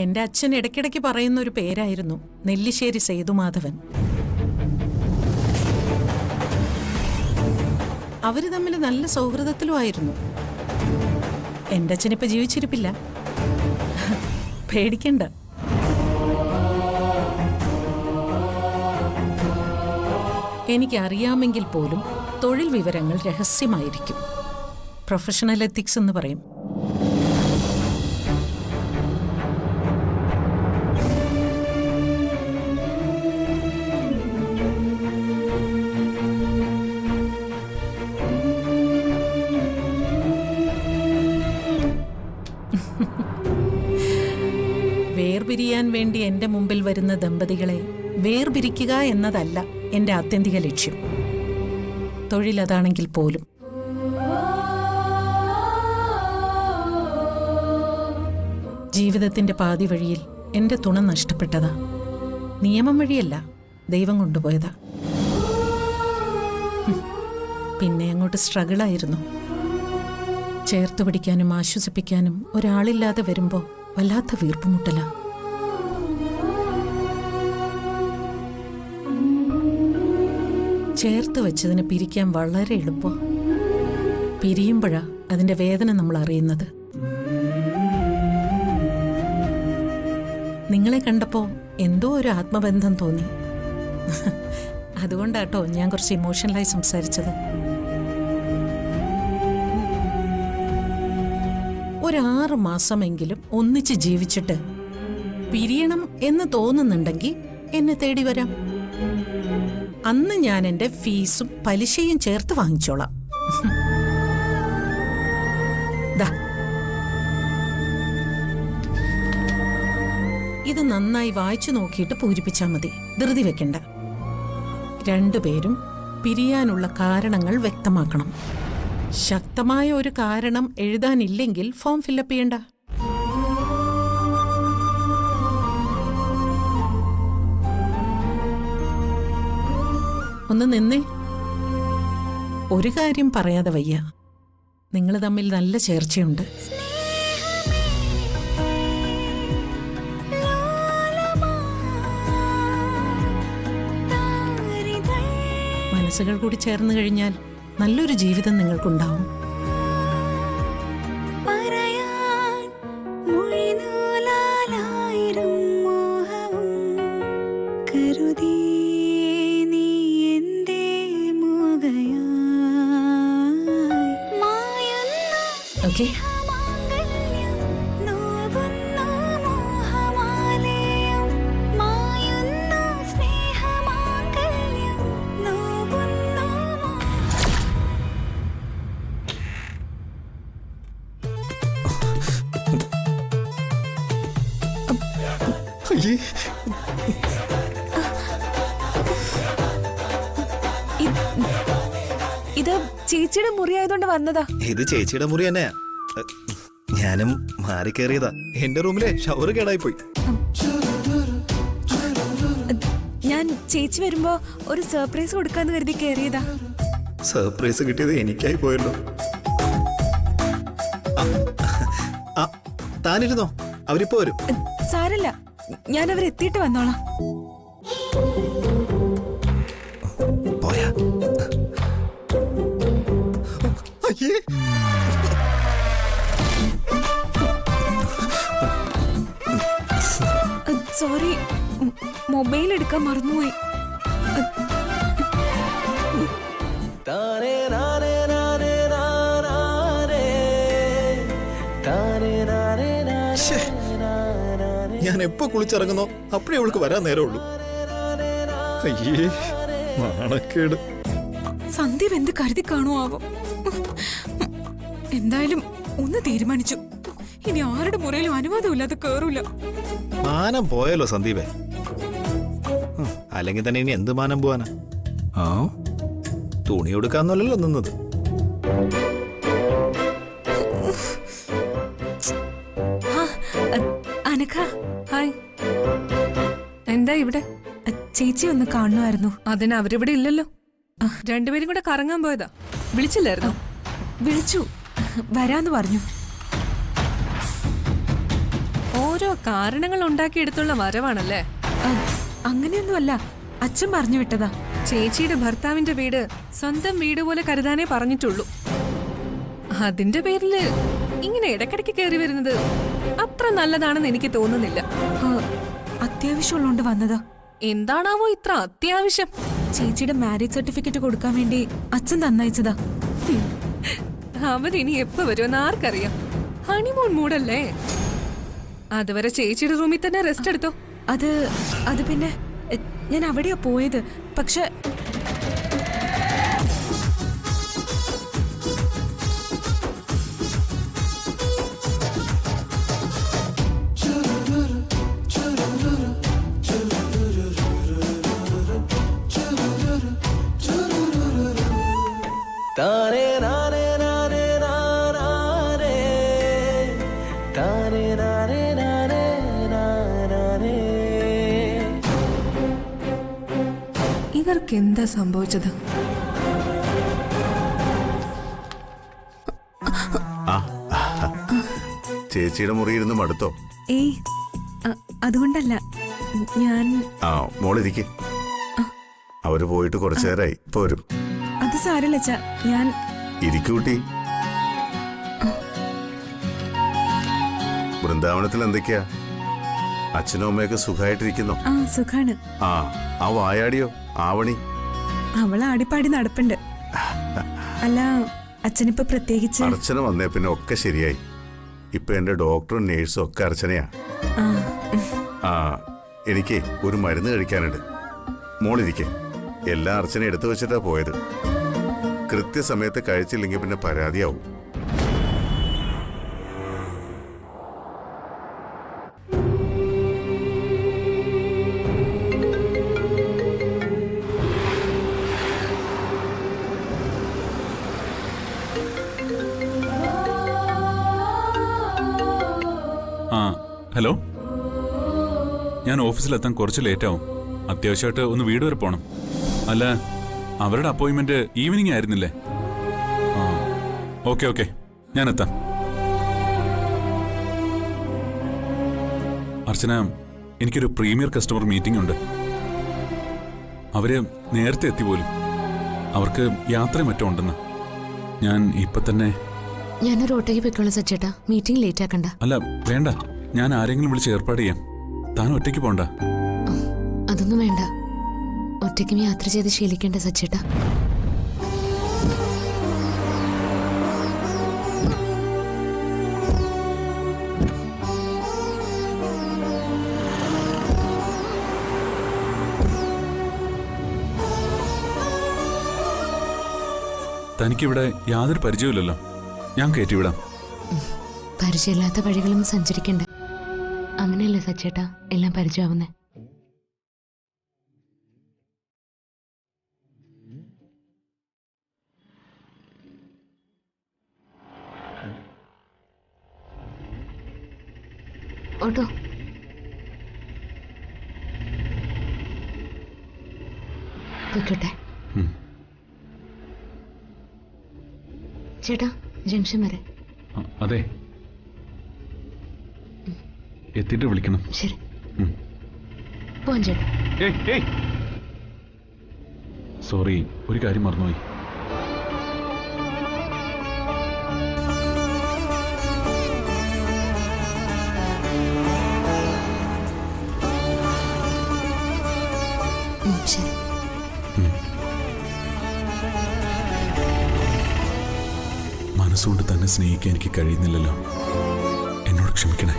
എന്റെ അച്ഛൻ ഇടയ്ക്കിടയ്ക്ക് പറയുന്ന ഒരു പേരായിരുന്നു നെല്ലിശ്ശേരി സേതുമാധവൻ. അവര് തമ്മിൽ നല്ല സൗഹൃദത്തിലുമായിരുന്നു. എന്റെ അച്ഛനിപ്പോ ജീവിച്ചിരിപ്പില്ല. പേടിക്കണ്ട. എനിക്കറിയാമെങ്കിൽ പോലും തൊഴിൽ വിവരങ്ങൾ രഹസ്യമായിരിക്കും. പ്രൊഫഷണൽ എത്തിക്സ് എന്ന് പറയും. വേർപിരിയാൻ വേണ്ടി എന്റെ മുമ്പിൽ വരുന്ന ദമ്പതികളെ വേർപിരിക്കുക എന്നതല്ല എന്റെ ആത്യന്തിക ലക്ഷ്യം. തൊഴിലതാണെങ്കിൽ പോലും. ജീവിതത്തിന്റെ പാതി വഴിയിൽ എന്റെ തുണ നഷ്ടപ്പെട്ടതാ. നിയമം വഴിയല്ല, ദൈവം കൊണ്ടുപോയതാ. പിന്നെ അങ്ങോട്ട് സ്ട്രഗിളായിരുന്നു. ചേർത്ത് പിടിക്കാനും ആശ്വസിപ്പിക്കാനും ഒരാളില്ലാതെ വരുമ്പോ വല്ലാത്ത വീർപ്പുമുട്ടല. ചേർത്ത് വെച്ചതിനെ പിരിക്കാൻ വളരെ എളുപ്പം. പിരിയുമ്പോഴാ അതിന്റെ വേദന നമ്മൾ അറിയുന്നത്. നിങ്ങളെ കണ്ടപ്പോ എന്തോ ഒരു ആത്മബന്ധം തോന്നി. അതുകൊണ്ടാട്ടോ ഞാൻ കുറച്ച് ഇമോഷണലായി സംസാരിച്ചത്. ഒരു 6 മാസമെങ്കിലും ഒന്നിച്ച് ജീവിച്ചിട്ട് പിരിയണം എന്ന് തോന്നുന്നുണ്ടെങ്കിൽ എന്നെ തേടി വരാം. അന്ന് ഞാൻ എൻ്റെ ഫീസും പലിശയും ചേർത്ത് വാങ്ങിച്ചോളാം. ഇത് നന്നായി വായിച്ചു നോക്കിയിട്ട് പൂരിപ്പിച്ചാൽ മതി. ധൃതി വെക്കണ്ട. രണ്ടുപേരും പിരിയാനുള്ള കാരണങ്ങൾ വ്യക്തമാക്കണം. ശക്തമായ ഒരു കാരണം എഴുതാനില്ലെങ്കിൽ ഫോം ഫില്ലപ്പ് ചെയ്യണ്ട. ഒന്ന് നിന്നേ. ഒരു കാര്യം പറയാതെ വയ്യ. നിങ്ങൾ തമ്മിൽ നല്ല ചേർച്ചയുണ്ട്. മനസ്സുകൾ കൂടി ചേർന്ന് കഴിഞ്ഞാൽ നല്ലൊരു ജീവിതം നിങ്ങൾക്കുണ്ടാവും. ഓക്കെ, ഇത് ചേച്ചിയുടെ മുറി ആയതുകൊണ്ട് വന്നതാ. ഇത് ചേച്ചിയുടെ മുറി തന്നെയാ. ഞാനും മാറി കയറിയതാ. എന്റെ റൂമിലെ ഷവർ കേടായി പോയി. ഞാൻ ചേച്ചി വരുമ്പോ ഒരു സർപ്രൈസ് കൊടുക്കാന്ന് കരുതി കയറിയതാ. സർപ്രൈസ് കിട്ടിയത് എനിക്കായി പോയല്ലോ. താനിരുന്നോ, അവരിപ്പോ വരും. സാരല്ല, ഞാൻ അവരെത്തിയിട്ട് വന്നോളാം. പോയാ സോറി, മൊബൈൽ എടുക്കാൻ മറന്നുപോയി. ഞാൻ എപ്പോ കുളിച്ചിറങ്ങുന്നോ അപ്പഴേ അവൾക്ക് വരാൻ നേരമുള്ളൂ. അയ്യേ, നാണക്കേട്. സന്ദീപ് എന്ത് കരുതി കാണുമാവോ? എന്തായാലും ഒന്ന് തീരുമാനിച്ചു. ഇനി ആരുടെ മുറിയിലും അനുവാദമില്ലാതെ കേറൂല. മാനം പോയല്ലോ സന്ദീപേ. അല്ലെങ്കിൽ തന്നെ ഇനി എന്ത് മാനം പോവാനാ? തുണി കൊടുക്കാന്നല്ലോ നിന്നത്. അനഘ, ഹായ്. എന്താ ഇവിടെ? ചേച്ചി ഒന്ന് കാണുമായിരുന്നു. അതിന് അവരിവിടെ ഇല്ലല്ലോ. രണ്ടുപേരും കൂടെ കറങ്ങാൻ പോയതാ. വിളിച്ചില്ലായിരുന്നു? വിളിച്ചു, വരാന്ന് പറഞ്ഞു. ഓ ഓരോ കാരണങ്ങൾ ഉണ്ടാക്കിയെടുത്തുള്ള വരവാണല്ലേ? അങ്ങനെയൊന്നുമല്ല, അച്ഛൻ പറഞ്ഞു വിട്ടതാ. ചേച്ചിയുടെ ഭർത്താവിന്റെ വീട് സ്വന്തം വീട് പോലെ കരുതാനേ പറഞ്ഞിട്ടുള്ളൂ. അതിന്റെ പേരില് ഇങ്ങനെ ഇടയ്ക്കിടയ്ക്ക് കയറി വരുന്നത് അത്ര നല്ലതാണെന്ന് എനിക്ക് തോന്നുന്നില്ല. അത്യാവശ്യമുള്ളോണ്ട് വന്നതാ. എന്താണാവോ ഇത്ര അത്യാവശ്യം? ചേച്ചിയുടെ മാരേജ് സർട്ടിഫിക്കറ്റ് കൊടുക്കാൻ വേണ്ടി അച്ഛൻ തന്നയച്ചതാ. അവരിനി എപ്പോ വരുമെന്ന് ആർക്കറിയാം. ഹണിമൂൺ മൂടല്ലേ? അതുവരെ ചേച്ചിയുടെ റൂമിൽ തന്നെ റെസ്റ്റ് എടുത്തോ. അത് പിന്നെ ഞാൻ അവിടെയാ പോയത്. പക്ഷെ ഇവർക്ക് എന്താ സംഭവിച്ചത്? ചേച്ചിയുടെ മുറിയിരുന്ന് മടുത്തോ? ഏയ് അതുകൊണ്ടല്ല. ഞാൻ മോളിരിക്കെ. അവര് പോയിട്ട് കുറച്ചു നേരമായി, പോരും. അത് സാരല്ല അച്ഛാ, ഞാൻ ഇരിക്കൂട്ടി. വൃന്ദാവനത്തിൽ എന്തൊക്കെയാ? അച്ഛനും അമ്മയൊക്കെ സുഖമായിട്ടിരിക്കുന്നോ? സുഖാണ്. ആ വായാടിയോ ആവണി? അവള് ആടിപ്പാടി നടപ്പുണ്ട്. അല്ല, അച്ഛനിപ്പോ പ്രത്യേകിച്ച് അർച്ചന വന്നേ പിന്നെ ഒക്കെ ശരിയായി. ഇപ്പൊ എന്റെ ഡോക്ടറും നേഴ്സും ഒക്കെ അർച്ചനയാ. എനിക്ക് ഒരു മരുന്ന് കഴിക്കാനുണ്ട്. മോളിരിക്കെ. എല്ലാ അർച്ചന എടുത്തു വെച്ചിട്ടാ പോയത്. കൃത്യസമയത്ത് കഴിച്ചില്ലെങ്കിൽ പിന്നെ പരാതിയാവും. ഹലോ, ഞാൻ ഓഫീസിലെത്താൻ കുറച്ച് ലേറ്റാവും. അത്യാവശ്യമായിട്ട് ഒന്ന് വീട് വരെ പോകണം. അല്ല, അവരുടെ അപ്പോയിൻമെന്റ് ഈവനിങ് ആയിരുന്നില്ലേ? ഓക്കെ, ഞാൻ എത്താം. അർച്ചന, എനിക്കൊരു പ്രീമിയർ കസ്റ്റമർ മീറ്റിംഗ് ഉണ്ട്. അവര് നേരത്തെ എത്തി പോലും. അവർക്ക് യാത്ര മറ്റോ ഉണ്ടെന്ന്. ഞാൻ ഇപ്പൊ തന്നെ ഞാനൊരു ഓട്ടോയ്ക്ക് പോയിക്കോളാം സച്ചേട്ടാ. മീറ്റിംഗ് ലേറ്റ് ആക്കണ്ട. അല്ല വേണ്ട, ഞാൻ ആരെങ്കിലും വിളിച്ച് ഏർപ്പാട് ചെയ്യാം. താൻ ഒറ്റയ്ക്ക് പോണ്ട. അതൊന്നും വേണ്ട. ഒറ്റയ്ക്കും യാത്ര ചെയ്ത് ശീലിക്കേണ്ട സച്ചേട്ടാ. തനിക്കിവിടെ യാതൊരു പരിചയമില്ലല്ലോ. ഞാൻ കയറ്റിവിടാം. പരിചയമില്ലാത്ത വഴികളും സഞ്ചരിക്കണ്ട. അങ്ങനെയല്ലേ സച്ചേട്ടാ എല്ലാം പരിചയമാവുന്നേ? ഓട്ടോ പൊയ്ക്കോട്ടെ. ചേട്ടാ, ജംഗ്ഷൻ വരെ. അതെ, എത്തിയിട്ട് വിളിക്കണം. ശരി, പോവാൻ ചേട്ടാ. സോറി, ഒരു കാര്യം മറന്നുപോയി. ശരി. മനസ്സുകൊണ്ട് തന്നെ സ്നേഹിക്കാൻ എനിക്ക് കഴിയുന്നില്ലല്ലോ. എന്നോട് ക്ഷമിക്കണേ.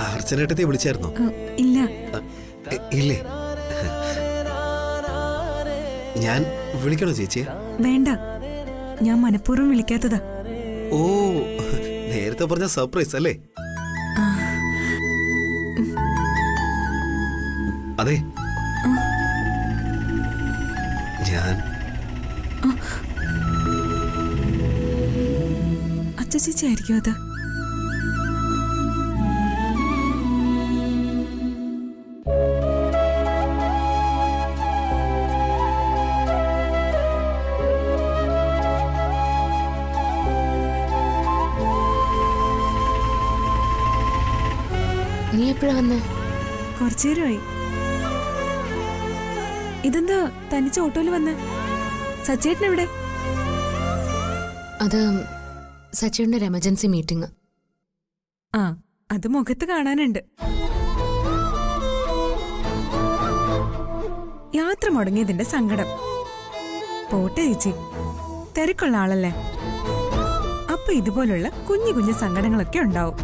അർച്ചനേട്ടത്തെ വിളിച്ചായിരുന്നോ? ഇല്ല. ഇല്ലേ? ഞാൻ വിളിക്കണോ ചേച്ചിയെ? വേണ്ട, ഞാൻ മനഃപൂർവ്വം വിളിക്കാത്തതാ. ഓ, നേരത്തെ പറഞ്ഞ സർപ്രൈസ് അല്ലേ? അതെ, ഞാൻ അച്ഛ ചേച്ചി ആയിരിക്കും അത്. നീ എപ്പോഴാ വന്നേ? കുറച്ചു നേരമായി. ഇതെന്താ തനിച്ച് ഓട്ടോയിൽ വന്ന്? സച്ചേട്ടൻ എവിടെ? അത് സച്ചിയുടെ ഒരു എമർജൻസി മീറ്റിംഗ്. ആ, അത് മുഖത്ത് കാണാനുണ്ട്. യാത്ര മുടങ്ങിയതിന്റെ സങ്കടം. പോട്ടെ ചേച്ചി, തിരക്കുള്ള ആളല്ലേ. അപ്പൊ ഇതുപോലുള്ള കുഞ്ഞു കുഞ്ഞു സങ്കടങ്ങളൊക്കെ ഉണ്ടാവും.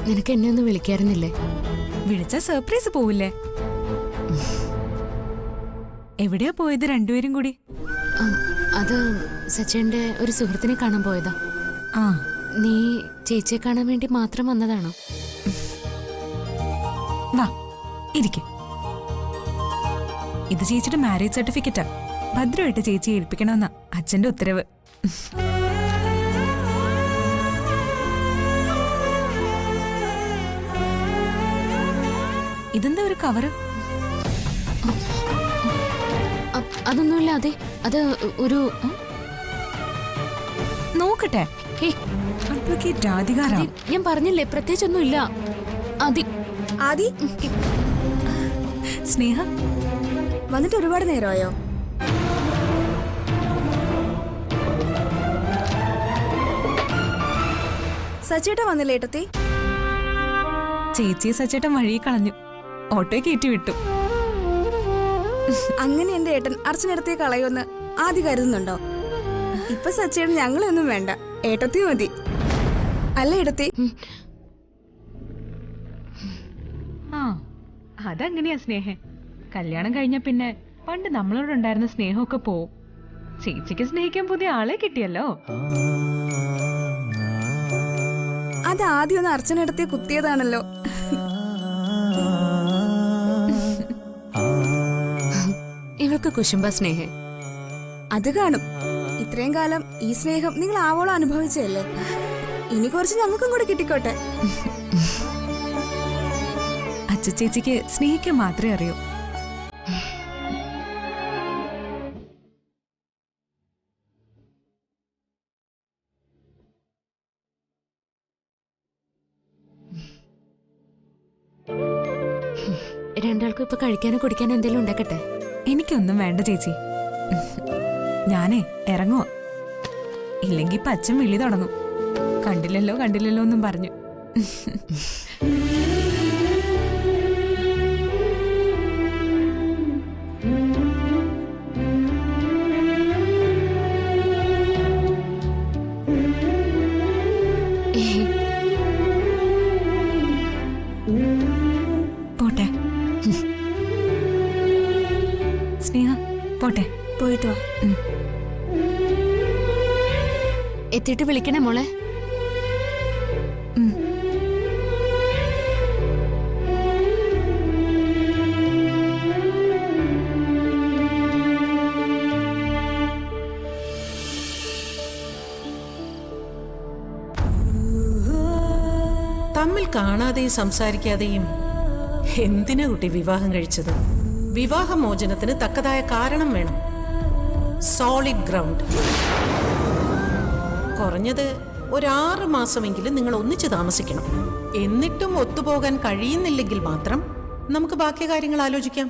നിനക്ക് എന്നെ ഒന്ന് വിളിക്കാറുന്നില്ലേ? വിളിച്ച സർപ്രൈസ് പോവില്ലേ? എവിടെയാ പോയത് രണ്ടുപേരും കൂടി? അത് സച്ചിന്റെ ഒരു സുഹൃത്തിനെ കാണാൻ പോയതാ. ആ, നീ ചേച്ചിയെ കാണാൻ വേണ്ടി മാത്രം വന്നതാണോ? വാ ഇരിക്കെ. ഇത് ചേച്ചിയുടെ മാരേജ് സർട്ടിഫിക്കറ്റാ. ഭദ്രമായിട്ട് ചേച്ചിയെ ഏൽപ്പിക്കണമെന്നാ അച്ഛന്റെ ഉത്തരവ്. ഇതെന്താ ഒരു കവറ്? അതൊന്നുമില്ല. അതെ, അത് ഒരു നോക്കട്ടെ. അഡ്വക്കേറ്റ് രാധികാറാം. ഞാൻ പറഞ്ഞില്ലേ, പ്രത്യേകിച്ചൊന്നുമില്ല. ആദി, സ്നേഹ വന്നിട്ട് ഒരുപാട് നേരമായോ? സച്ചേട്ടൻ വന്നില്ലേ ഏട്ടത്തി? ചേച്ചിയെ സച്ചേട്ടൻ വഴി കളഞ്ഞു. ഓട്ടോയെ കയറ്റി വിട്ടു. അങ്ങനെ എന്റെ ഏട്ടൻ അർച്ചനേടത്തെ കളയുമെന്ന് ആദ്യം കരുതുന്നുണ്ടോ? ഇപ്പൊ സച്ചേട്ടൻ ഞങ്ങളൊന്നും വേണ്ട, ഏട്ടത്തി മതി അല്ല ഏട്ടത്തി? ആ, അതങ്ങനെയാ സ്നേഹം. കല്യാണം കഴിഞ്ഞ പിന്നെ പണ്ട് നമ്മളോടുണ്ടായിരുന്ന സ്നേഹമൊക്കെ പോവും. ചേച്ചിക്ക് സ്നേഹിക്കാൻ പുതിയ ആളെ കിട്ടിയല്ലോ. അത് ആദ്യം ഒന്ന് അർച്ചനേടത്തെ കുത്തിയതാണല്ലോ. ഇവൾക്ക് കുശുംബ സ്നേഹം. അത് കാണും. ഇത്രയും കാലം ഈ സ്നേഹം നിങ്ങൾ ആവോളം അനുഭവിച്ചല്ലേ, ഇനി കുറച്ച് ഞങ്ങൾക്കും കൂടെ കിട്ടിക്കോട്ടെ. അച്ഛ ചേച്ചിക്ക് സ്നേഹിക്കാൻ മാത്രമേ അറിയൂ. രണ്ടാൾക്കും ഇപ്പൊ കഴിക്കാനോ കുടിക്കാനോ എന്തെങ്കിലും ഉണ്ടാക്കട്ടെ? എനിക്കൊന്നും വേണ്ട ചേച്ചി. ഞാനേ ഇറങ്ങുവാ. ഇല്ലെങ്കി ഇപ്പൊ അച്ഛൻ വിളി തുടങ്ങും. കണ്ടില്ലല്ലോ കണ്ടില്ലല്ലോ എന്നും പറഞ്ഞു. പോട്ടെ സ്നേഹ, പോട്ടെ. പോയിട്ട് വാ. എത്തിയിട്ട് വിളിക്കണേ മോളെ. തമ്മിൽ കാണാതെയും സംസാരിക്കാതെയും എന്തിനാ കുട്ടി വിവാഹം കഴിച്ചത്? വിവാഹമോചനത്തിന് തക്കതായ കാരണം വേണം. Solid ground. കുറഞ്ഞത് ഒരു 6 മാസമെങ്കിലും നിങ്ങൾ ഒന്നിച്ച് താമസിക്കണം. എന്നിട്ടും ഒത്തുപോകാൻ കഴിയുന്നില്ലെങ്കിൽ മാത്രം നമുക്ക് ബാക്കി കാര്യങ്ങൾ ആലോചിക്കാം.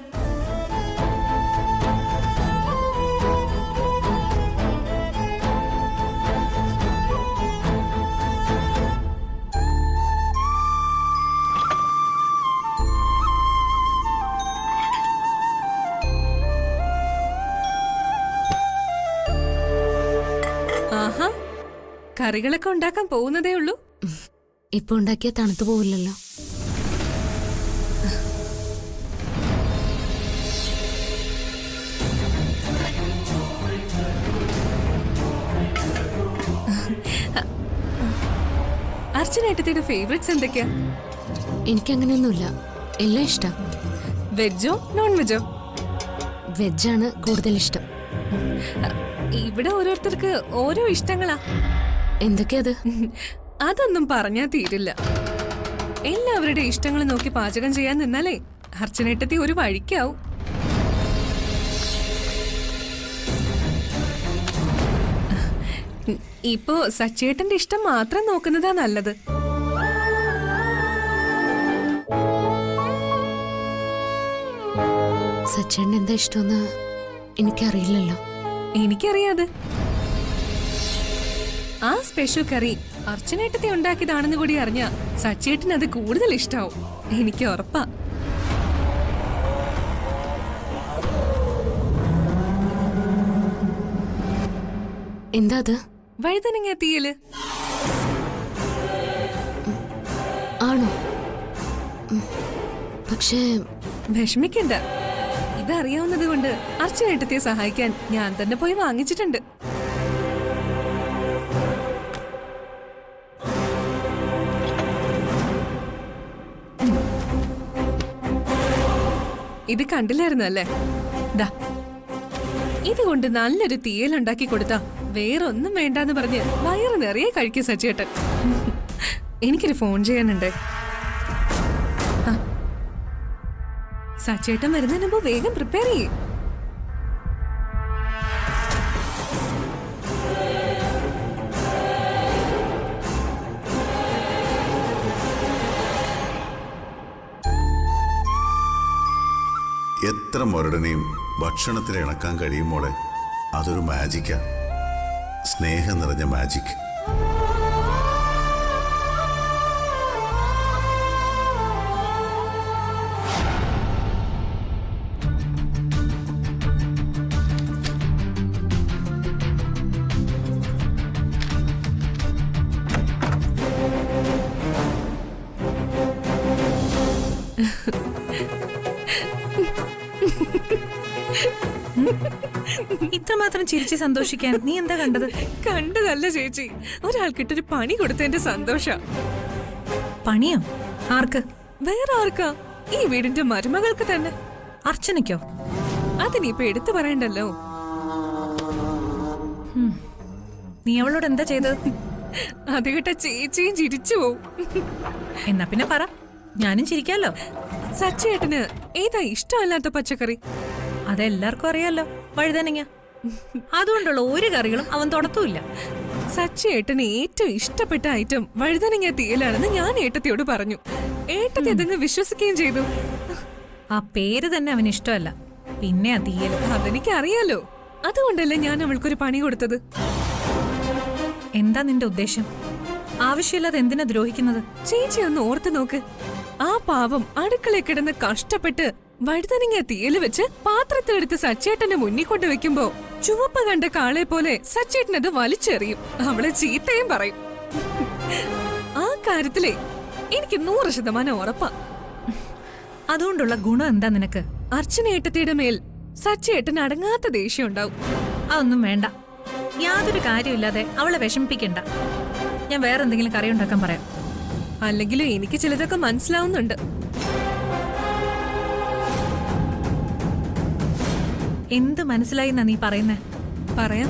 ആഹാ, കറികളൊക്കെ ഉണ്ടാക്കാൻ പോകുന്നതേ ഉള്ളൂ. ഇപ്പൊ ഉണ്ടാക്കിയാ തണുത്തു പോവില്ലല്ലോ. അർച്ചനേട്ടത്തിയുടെ ഫേവറേറ്റ്സ് എന്തൊക്കെയാ? എനിക്കങ്ങനെയൊന്നുമില്ല, എല്ലാം ഇഷ്ടം. വെജോ നോൺ വെജോ? വെജാണ് കൂടുതൽ ഇഷ്ടം. ഇവിടെ ഓരോരുത്തർക്ക് ഓരോ ഇഷ്ടങ്ങളാ. എന്തൊക്കെയത്? അതൊന്നും പറഞ്ഞാ തീരില്ല. എല്ലാവരുടെ ഇഷ്ടങ്ങൾ നോക്കി പാചകം ചെയ്യാൻ നിന്നാലേ അർച്ചനേട്ടത്തി ഒരു വഴിക്കാവും. ഇപ്പോ സച്ചേട്ടന്റെ ഇഷ്ടം മാത്രം നോക്കുന്നതാ നല്ലത്. സച്ചേട്ടന് എന്താ ഇഷ്ടമെന്ന് എനിക്കറിയില്ലല്ലോ. എനിക്കറിയാതെ ആ സ്പെഷ്യൽ കറി അർച്ചനേട്ടത്തെ ഉണ്ടാക്കിയതാണെന്ന് കൂടി അറിഞ്ഞ സച്ചേട്ടന് അത് കൂടുതൽ ഇഷ്ടാവും. എനിക്ക് ഉറപ്പാ. എന്താ അത്? വഴുതനങ്ങ തീയല്. ആണോ? പക്ഷേ വിഷമിക്കണ്ട, ഇതറിയാവുന്നത് കൊണ്ട് അർച്ചനേട്ടത്തെ സഹായിക്കാൻ ഞാൻ തന്നെ പോയി വാങ്ങിച്ചിട്ടുണ്ട്. ഇത് കണ്ടില്ലായിരുന്നു അല്ലേ? ദാ ഇതുകൊണ്ട് നല്ലൊരു തീയലുണ്ടാക്കി കൊടുത്താ വേറൊന്നും വേണ്ടാന്ന് പറഞ്ഞ് വയറ് നിറയെ കഴിക്കും സച്ചേട്ടൻ. എനിക്കൊരു ഫോൺ ചെയ്യാനുണ്ട്. സച്ചേട്ടൻ വരുന്നതിന് മുമ്പ് വേഗം പ്രിപ്പയർ ചെയ്യേ. എത്ര മുരടനെയും ഭക്ഷണത്തിന് ഇണക്കാൻ കഴിയുമ്പോളെ അതൊരു മാജിക്കാ. സ്നേഹം നിറഞ്ഞ മാജിക്. ഇത്രമാത്രം ചിരിച്ച് സന്തോഷിക്കാൻ നീ എന്താ കണ്ടത്? കണ്ടതല്ല ചേച്ചി, ഒരാൾക്കിട്ടൊരു പണി കൊടുത്തതിന്റെ സന്തോഷ. പണിയോ? ആർക്ക്? വേറെ ആർക്കാ? ഈ വീടിന്റെ മരുമകൾക്ക് തന്നെ. അർച്ചനയ്ക്കോ? അതിനിപ്പോ എടുത്തു പറയണ്ടല്ലോ. നീ അവളോട് എന്താ ചെയ്തത്? അത് കേട്ട ചേച്ചിയും ചിരിച്ചു പോവും. എന്നാ പിന്നെ പറ, ഞാനും ചിരിക്കാലോ. സച്ചേട്ടന് ഏതാ ഇഷ്ടമല്ലാത്ത പച്ചക്കറി? അതെല്ലാവർക്കും അറിയാലോ, വഴുതനങ്ങ. അതുകൊണ്ടുള്ള ഒരു കറികളും അവൻ തൊടത്തുമില്ല. സച്ചേട്ടന് ഏറ്റവും ഇഷ്ടപ്പെട്ട ഐറ്റം വഴുതനങ്ങ തീയലാണെന്ന് ഞാൻ ഏട്ടത്തിയോട് പറഞ്ഞു. ഏട്ടത്തി അതങ്ങ് വിശ്വസിക്കുകയും ചെയ്തു. ആ പേര് തന്നെ അവന് ഇഷ്ടമല്ല, പിന്നെ ആ തീയൽ. അതെനിക്ക് അറിയാലോ, അതുകൊണ്ടല്ലേ ഞാൻ അവൾക്കൊരു പണി കൊടുത്തത്. എന്താ നിന്റെ ഉദ്ദേശം? ആവശ്യമില്ലാതെ എന്തിനാ ദ്രോഹിക്കുന്നത്? ചേച്ചി ഒന്ന് ഓർത്ത് നോക്ക്. ആ പാവം അടുക്കളയിൽ കിടന്ന് കഷ്ടപ്പെട്ട് വഴുതനങ്ങ തീയല് വെച്ച് പാത്രത്തിലെടുത്ത് സച്ചേട്ടന്റെ മുന്നിൽ കൊണ്ട് വെക്കുമ്പോ ചുവപ്പ് കണ്ട കാളെ പോലെ സച്ചേട്ടൻ അത് വലിച്ചെറിയും. അവളെ ചീത്തയും പറയും. ആ കാര്യത്തിലേ എനിക്ക് 100% ഉറപ്പാ. അതുകൊണ്ടുള്ള ഗുണം എന്താ നിനക്ക്? അർച്ചനേട്ടത്തിയുടെ മേൽ സച്ചേട്ടൻ അടങ്ങാത്ത ദേഷ്യം ഉണ്ടാവും. അതൊന്നും വേണ്ട. യാതൊരു കാര്യമില്ലാതെ അവളെ വിഷമിപ്പിക്കണ്ട. ഞാൻ വേറെ എന്തെങ്കിലും കറി ഉണ്ടാക്കാൻ പറയാം. അല്ലെങ്കിലും എനിക്ക് ചിലതൊക്കെ മനസ്സിലാവുന്നുണ്ട്. എന്ത് മനസ്സിലായി എന്നാ നീ പറയുന്നേ? പറയാം.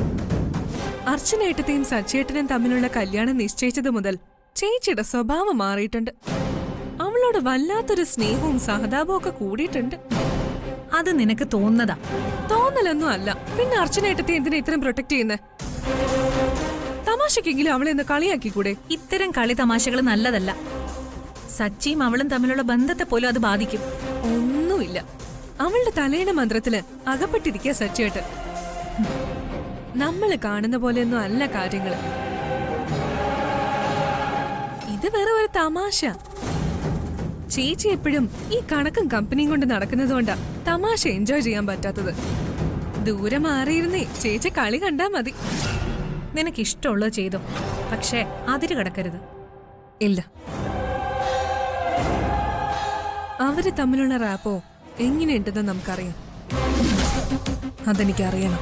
അർച്ചനേട്ടത്തെയും സച്ചേട്ടനും തമ്മിലുള്ള കല്യാണം നിശ്ചയിച്ചത് മുതൽ ചേച്ചിയുടെ സ്വഭാവം മാറിയിട്ടുണ്ട്. അവളോട് വല്ലാത്തൊരു സ്നേഹവും സഹതാപവും ഒക്കെ കൂടിയിട്ടുണ്ട്. അത് നിനക്ക് തോന്നുന്നതാ. തോന്നലൊന്നും അല്ല. പിന്നെ അർച്ചനേട്ടത്തെ എന്തിനാ ഇത്രയും പ്രൊട്ടക്ട് ചെയ്യുന്നേ? തമാശക്കെങ്കിലും അവളെ ഒന്ന് കളിയാക്കിക്കൂടെ? ഇത്തരം കളി തമാശകൾ നല്ലതല്ല. സച്ചിയും അവളും തമ്മിലുള്ള ബന്ധത്തെ പോലും അത് ബാധിക്കും. ഒന്നുമില്ല. അവളുടെ തലയുടെ മന്ത്രത്തില് അകപ്പെട്ടിരിക്കുക സച്ചേട്ടൻ. നമ്മള് കാണുന്ന പോലെയൊന്നും അല്ല കാര്യങ്ങള്. ഇത് വേറെ ഒരു തമാശ. ചേച്ചി എപ്പോഴും ഈ കണക്കും കമ്പനിയും കൊണ്ട് നടക്കുന്നതുകൊണ്ടാ തമാശ എൻജോയ് ചെയ്യാൻ പറ്റാത്തത്. ദൂരെ മാറിയിരുന്നേ ചേച്ചി കളി കണ്ടാ മതി. നിനക്കിഷ്ടമുള്ളത് ചെയ്തോ, പക്ഷേ അതിര് കടക്കരുത്. ഇല്ല, അവര് തമ്മിലുള്ള റാപ്പോ എങ്ങനെയുണ്ടെന്ന് നമുക്കറിയാം. അതെനിക്കറിയണം.